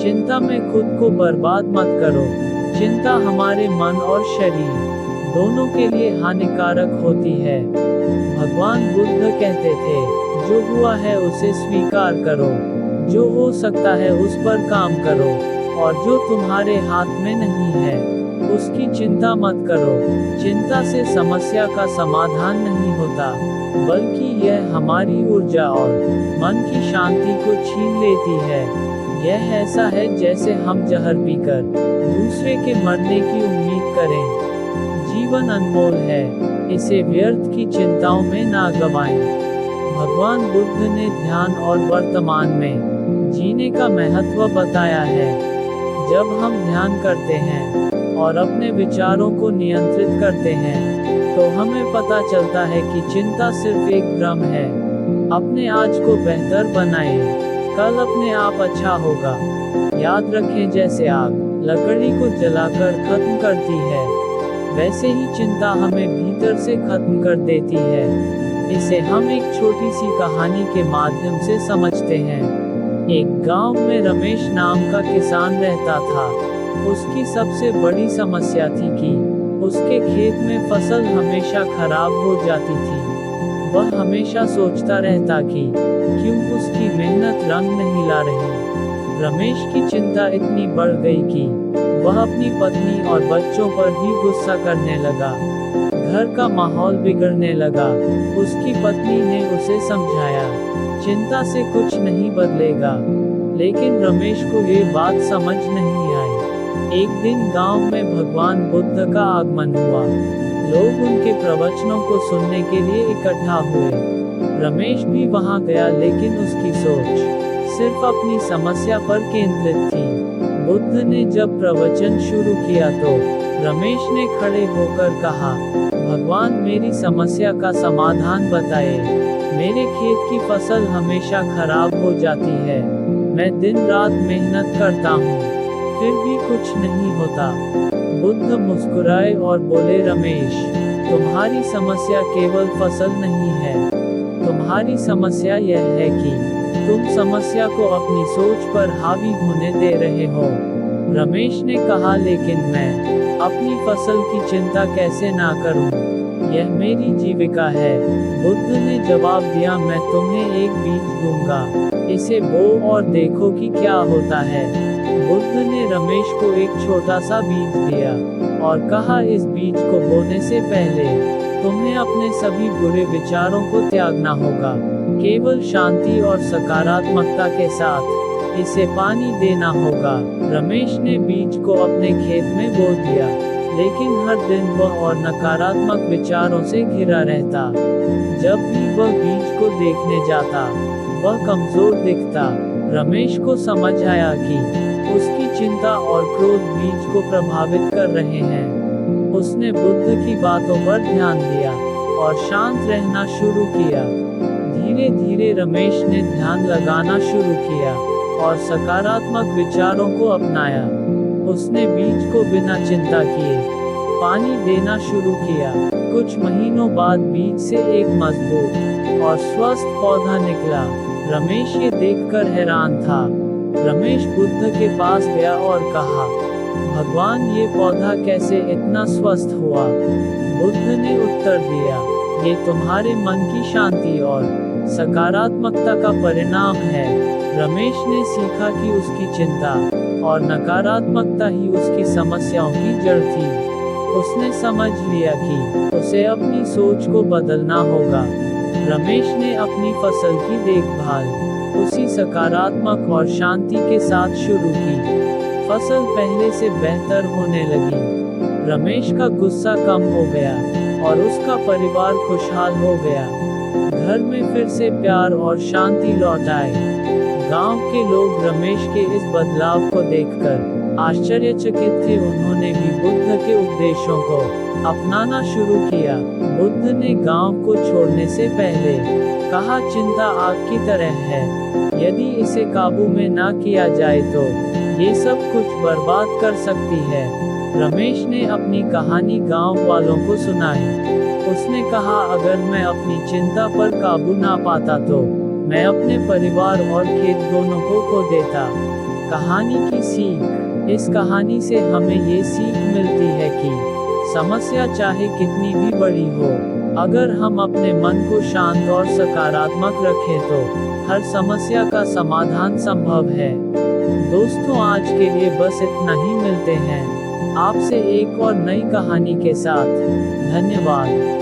चिंता में खुद को बर्बाद मत करो। चिंता हमारे मन और शरीर दोनों के लिए हानिकारक होती है। भगवान बुद्ध कहते थे, जो हुआ है उसे स्वीकार करो, जो हो सकता है उस पर काम करो, और जो तुम्हारे हाथ में नहीं है उसकी चिंता मत करो। चिंता से समस्या का समाधान नहीं होता, बल्कि यह हमारी ऊर्जा और मन की शांति को छीन लेती है। यह ऐसा है जैसे हम जहर पीकर दूसरे के मरने की उम्मीद करें। जीवन अनमोल है, इसे व्यर्थ की चिंताओं में ना गवाएं। भगवान बुद्ध ने ध्यान और वर्तमान में जीने का महत्व बताया है। जब हम ध्यान करते हैं और अपने विचारों को नियंत्रित करते हैं, तो हमें पता चलता है कि चिंता सिर्फ एक भ्रम है। अपने आज को बेहतर बनाएं, कल अपने आप अच्छा होगा। याद रखें, जैसे आग लकड़ी को जलाकर खत्म करती है, वैसे ही चिंता हमें भीतर से खत्म कर देती है। इसे हम एक छोटी सी कहानी के माध्यम से समझते हैं। एक गांव में रमेश नाम का किसान रहता था। उसकी सबसे बड़ी समस्या थी कि उसके खेत में फसल हमेशा खराब हो जाती थी। वह हमेशा सोचता रहता कि क्यों उसकी मेहनत रंग नहीं ला रही। रमेश की चिंता इतनी बढ़ गई कि वह अपनी पत्नी और बच्चों पर भी गुस्सा करने लगा। घर का माहौल बिगड़ने लगा। उसकी पत्नी ने उसे समझाया, चिंता से कुछ नहीं बदलेगा, लेकिन रमेश को ये बात समझ नहीं आई। एक दिन गांव में भगवान बुद्ध का आगमन हुआ। लोग उनके प्रवचनों को सुनने के लिए इकट्ठा हुए। रमेश भी वहां गया, लेकिन उसकी सोच सिर्फ अपनी समस्या पर केंद्रित थी। बुद्ध ने जब प्रवचन शुरू किया तो रमेश ने खड़े होकर कहा, भगवान मेरी समस्या का समाधान बताए। मेरे खेत की फसल हमेशा खराब हो जाती है। मैं दिन रात मेहनत करता हूँ, फिर भी कुछ नहीं होता। बुद्ध मुस्कुराए और बोले, रमेश, तुम्हारी समस्या केवल फसल नहीं है। तुम्हारी समस्या यह है कि तुम समस्या को अपनी सोच पर हावी होने दे रहे हो। रमेश ने कहा, लेकिन मैं अपनी फसल की चिंता कैसे ना करूं? यह मेरी जीविका है। बुद्ध ने जवाब दिया, मैं तुम्हें एक बीज दूंगा, इसे बो और देखो कि क्या होता है। बुद्ध ने रमेश को एक छोटा सा बीज दिया और कहा, इस बीज को बोने से पहले तुम्हें अपने सभी बुरे विचारों को त्यागना होगा। केवल शांति और सकारात्मकता के साथ इसे पानी देना होगा। रमेश ने बीज को अपने खेत में बो दिया, लेकिन हर दिन वह और नकारात्मक विचारों से घिरा रहता। जब भी वह बीज को देखने जाता, वह कमजोर दिखता। रमेश को समझ आया कि उसकी चिंता और क्रोध बीज को प्रभावित कर रहे हैं। उसने बुद्ध की बातों पर ध्यान दिया और शांत रहना शुरू किया। धीरे धीरे रमेश ने ध्यान लगाना शुरू किया और सकारात्मक विचारों को अपनाया। उसने बीज को बिना चिंता किए पानी देना शुरू किया। कुछ महीनों बाद बीज से एक मजबूत और स्वस्थ पौधा निकला। रमेश ये देखकर हैरान था। रमेश बुद्ध के पास गया और कहा, भगवान, ये पौधा कैसे इतना स्वस्थ हुआ? बुद्ध ने उत्तर दिया, ये तुम्हारे मन की शांति और सकारात्मकता का परिणाम है। रमेश ने सीखा कि उसकी चिंता और नकारात्मकता ही उसकी समस्याओं की जड़ थी। उसने समझ लिया कि उसे अपनी सोच को बदलना होगा। रमेश ने अपनी फसल की देखभाल उसी सकारात्मक और शांति के साथ शुरू की। फसल पहले से बेहतर होने लगी। रमेश का गुस्सा कम हो गया और उसका परिवार खुशहाल हो गया। घर में फिर से प्यार और शांति लौट आई। गांव के लोग रमेश के इस बदलाव को देखकर आश्चर्यचकित थे। उन्होंने भी बुद्ध के उपदेशों को अपनाना शुरू किया। बुद्ध ने गांव को छोड़ने से पहले कहा, चिंता आग की तरह है, यदि इसे काबू में ना किया जाए तो ये सब कुछ बर्बाद कर सकती है। रमेश ने अपनी कहानी गांव वालों को सुनाई। उसने कहा, अगर मैं अपनी चिंता पर काबू ना पाता तो मैं अपने परिवार और खेत दोनों को खो देता। कहानी की सीख। इस कहानी से हमें ये सीख मिलती है कि समस्या चाहे कितनी भी बड़ी हो, अगर हम अपने मन को शांत और सकारात्मक रखें तो हर समस्या का समाधान संभव है। दोस्तों, आज के लिए बस इतना ही। मिलते हैं आपसे एक और नई कहानी के साथ। धन्यवाद।